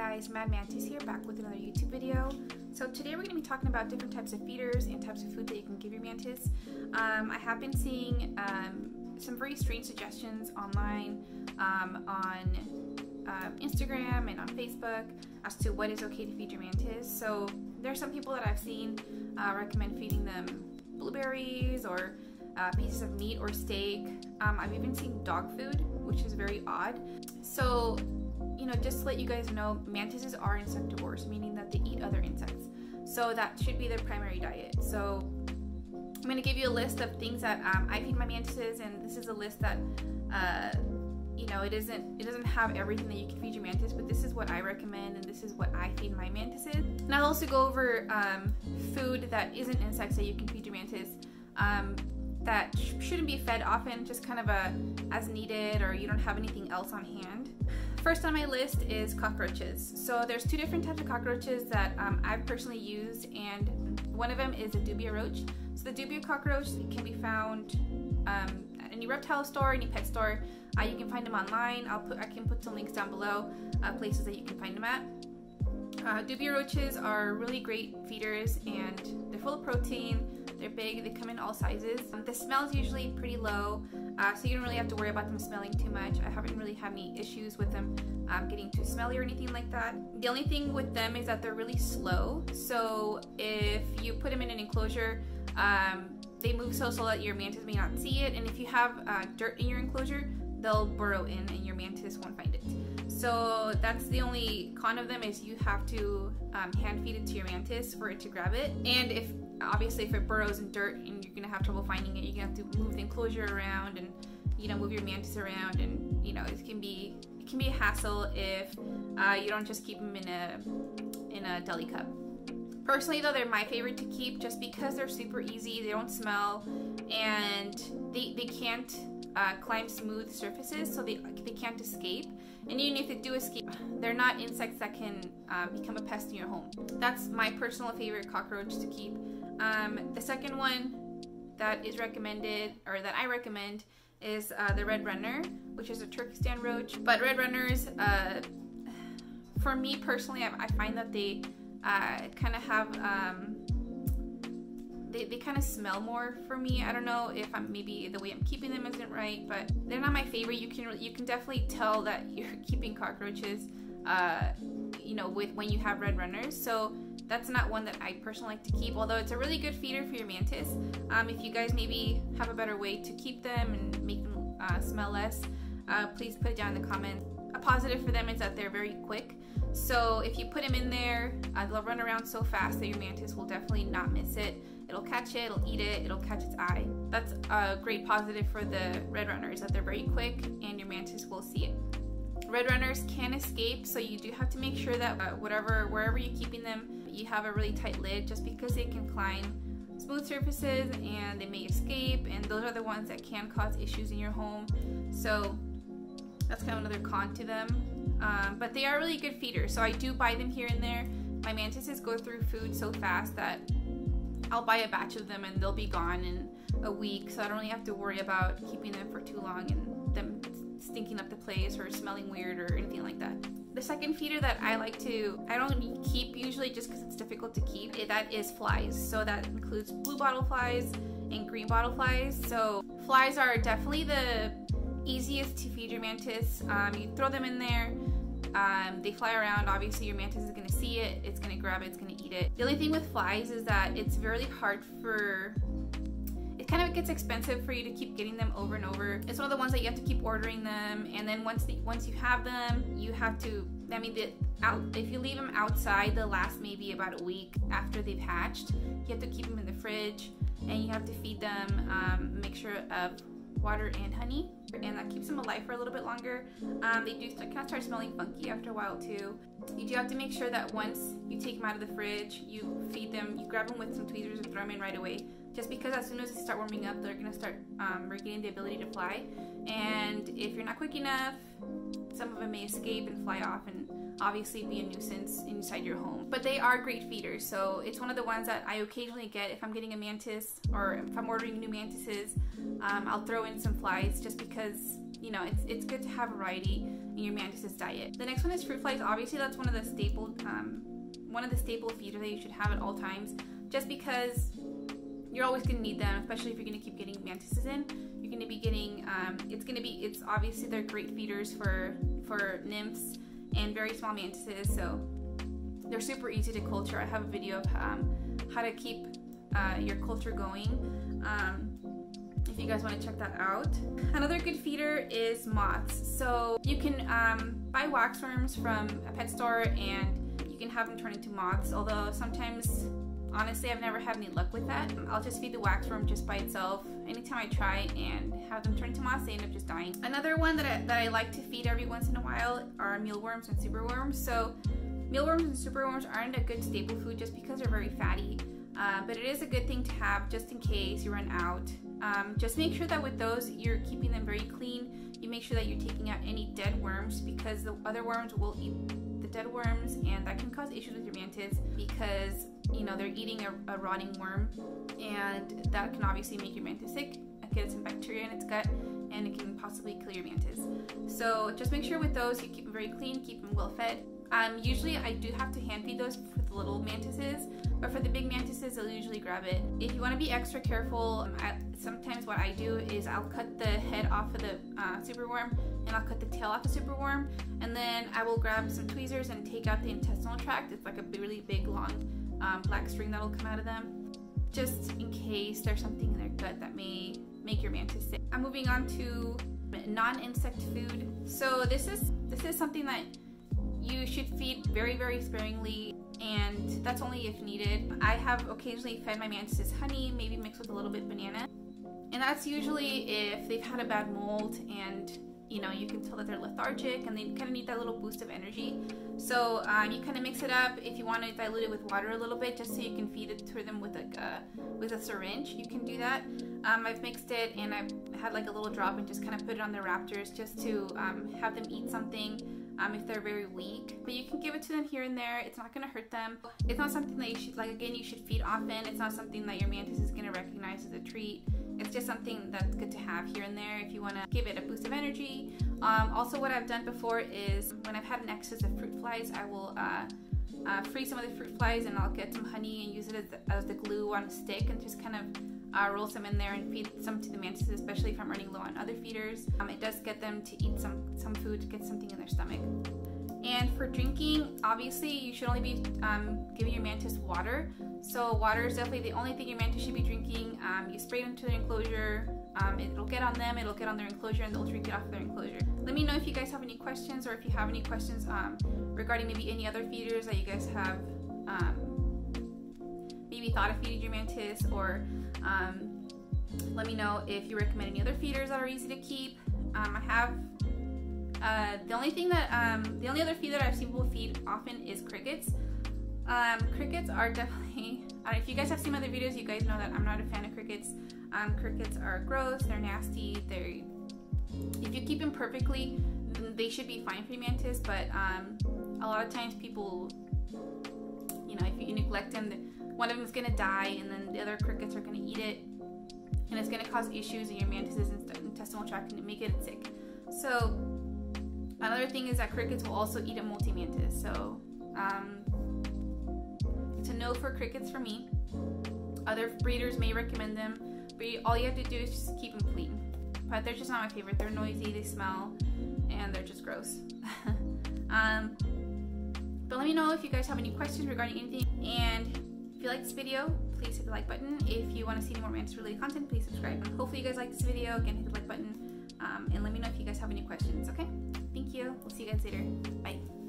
guys, Mad Mantis here, back with another YouTube video. So today we're going to be talking about different types of feeders and types of food that you can give your mantis. I have been seeing some very strange suggestions online on Instagram and on Facebook as to what is okay to feed your mantis. So there are some people that I've seen recommend feeding them blueberries or pieces of meat or steak. I've even seen dog food, which is very odd. So, you know, just to let you guys know, mantises are insectivores, meaning that they eat other insects. So that should be their primary diet. So I'm going to give you a list of things that I feed my mantises, and this is a list that, you know, it doesn't have everything that you can feed your mantis, but this is what I recommend, and this is what I feed my mantises. And I'll also go over food that isn't insects that you can feed your mantis. That shouldn't be fed often, just kind of as needed, or you don't have anything else on hand. First on my list is cockroaches. So there's two different types of cockroaches that I've personally used, and one of them is a Dubia roach. So the Dubia cockroach can be found at any reptile store, any pet store. You can find them online. I can put some links down below, places that you can find them at. Dubia roaches are really great feeders, and they're full of protein. They're big, they come in all sizes. The smell is usually pretty low, so you don't really have to worry about them smelling too much. I haven't really had any issues with them getting too smelly or anything like that. The only thing with them is that they're really slow. So if you put them in an enclosure, they move so slow that your mantis may not see it. And if you have dirt in your enclosure, they'll burrow in and your mantis won't find it. So that's the only con of them, is you have to hand feed it to your mantis for it to grab it. And obviously if it burrows in dirt and you're gonna have trouble finding it, you're gonna have to move the enclosure around and, you know, move your mantis around, and, you know, it can be a hassle if you don't just keep them in a deli cup. Personally though, they're my favorite to keep just because they're super easy, they don't smell, and they can't climb smooth surfaces, so they can't escape. And even if they do escape, they're not insects that can become a pest in your home. That's my personal favorite cockroach to keep. The second one that is recommended, or that I recommend, is the red runner, which is a Turkestan roach. But red runners, for me personally, I find that they kind of have they kind of smell more for me. I don't know if maybe the way I'm keeping them isn't right, but they're not my favorite. You can definitely tell that you're keeping cockroaches, you know, when you have red runners. So that's not one that I personally like to keep, although it's a really good feeder for your mantis. If you guys maybe have a better way to keep them and make them smell less, please put it down in the comments. A positive for them is that they're very quick. So if you put them in there, they'll run around so fast that your mantis will definitely not miss it. It'll catch it, it'll eat it, it'll catch its eye. That's a great positive for the red runners, that they're very quick and your mantis will see it. Red runners can escape, so you do have to make sure that wherever you're keeping them, you have a really tight lid, just because they can climb smooth surfaces and they may escape, and those are the ones that can cause issues in your home. So that's kind of another con to them. But they are really good feeders, so I do buy them here and there. My mantises go through food so fast that I'll buy a batch of them and they'll be gone in a week, so I don't really have to worry about keeping them for too long and them stinking up the place or smelling weird or anything like that. The second feeder that I don't keep usually just because it's difficult to keep, that is flies. So that includes blue bottle flies and green bottle flies. So flies are definitely the easiest to feed your mantis. You throw them in there, they fly around. Obviously your mantis is going to see it, it's going to grab it, it's going to eat it. The only thing with flies is that it's really hard it kind of gets expensive for you to keep getting them over and over. It's one of the ones that you have to keep ordering them, and then once you have them, you have to, if you leave them outside, they'll last maybe about a week after they've hatched. You have to keep them in the fridge, and you have to feed them a mixture of water and honey, and that keeps them alive for a little bit longer. They do kind of start smelling funky after a while too. You do have to make sure that once you take them out of the fridge, you feed them, you grab them with some tweezers and throw them in right away, just because as soon as they start warming up, they're going to start regaining the ability to fly, and if you're not quick enough, some of them may escape and fly off and obviously be a nuisance inside your home. But they are great feeders, so it's one of the ones that I occasionally get if I'm getting a mantis, or if I'm ordering new mantises. I'll throw in some flies just because, you know, it's good to have variety your mantis's diet. The next one is fruit flies. Obviously, that's one of the staple feeders that you should have at all times, just because you're always going to need them, especially if you're going to keep getting mantises in. You're going to be getting, it's obviously they're great feeders for nymphs and very small mantises, so they're super easy to culture. I have a video of how to keep your culture going, if you guys want to check that out. Another good feeder is moths. So you can buy waxworms from a pet store and you can have them turn into moths, although sometimes, honestly, I've never had any luck with that. I'll just feed the waxworm just by itself. Anytime I try and have them turn into moths, they end up just dying. Another one that I like to feed every once in a while are mealworms and superworms. So mealworms and superworms aren't a good staple food just because they're very fatty, but it is a good thing to have just in case you run out. Just make sure that with those, you're keeping them very clean. You make sure that you're taking out any dead worms, because the other worms will eat the dead worms, and that can cause issues with your mantis because, you know, they're eating a rotting worm, and that can obviously make your mantis sick. It gets some bacteria in its gut, and it can possibly kill your mantis. So just make sure with those you keep them very clean, keep them well fed. Usually I do have to hand feed those for the little mantises, but for the big mantises, they'll usually grab it. If you want to be extra careful, sometimes what I do is I'll cut the head off of the superworm, and I'll cut the tail off the superworm, and then I will grab some tweezers and take out the intestinal tract. It's like a really big, long black string that'll come out of them, just in case there's something in their gut that may make your mantis sick. I'm moving on to non-insect food. So this is something that you should feed very, very sparingly, and that's only if needed. I have occasionally fed my mantises honey, maybe mixed with a little bit banana, and that's usually if they've had a bad mold and, you know, you can tell that they're lethargic and they kind of need that little boost of energy. So you kind of mix it up. If you want to dilute it with water a little bit, just so you can feed it to them with a syringe, you can do that. I've mixed it and I've had like a little drop and just kind of put it on their raptors just to have them eat something if they're very weak. But you can give it to them here and there. It's not going to hurt them. It's not something that you should, like, again, you should feed often. It's not something that your mantis is going to recognize as a treat. It's just something that's good to have here and there if you want to give it a boost of energy. Also, what I've done before is when I've had an excess of fruit flies, I will freeze some of the fruit flies, and I'll get some honey and use it as the glue on a stick, and just kind of roll some in there and feed some to the mantises, especially if I'm running low on other feeders. It does get them to eat some food, to get something in their stomach. And for drinking, obviously you should only be giving your mantis water. So water is definitely the only thing your mantis should be drinking. You spray them to their enclosure, it'll get on them, it'll get on their enclosure, and they'll drink it off of their enclosure. Let me know if you guys have any questions, or if you have any questions regarding maybe any other feeders that you guys have maybe thought of feeding your mantis, or let me know if you recommend any other feeders that are easy to keep. I have the only other feed that I've seen people feed often is crickets. Crickets are definitely, if you guys have seen other videos, you guys know that I'm not a fan of crickets. Crickets are gross, they're nasty, if you keep them perfectly, they should be fine for your mantis, but a lot of times people, you know, if you neglect them, one of them is going to die, and then the other crickets are going to eat it, and it's going to cause issues in your mantis's intestinal tract and make it sick. So another thing is that crickets will also eat a multi-mantis. So it's a no for crickets for me. Other breeders may recommend them, but all you have to do is just keep them clean. But they're just not my favorite. They're noisy, they smell, and they're just gross. But let me know if you guys have any questions regarding anything. And if you like this video, please hit the like button. If you want to see any more mantis related content, please subscribe. And hopefully you guys like this video. Again, hit the like button. And let me know if you guys have any questions, okay? Thank you. We'll see you guys later. Bye.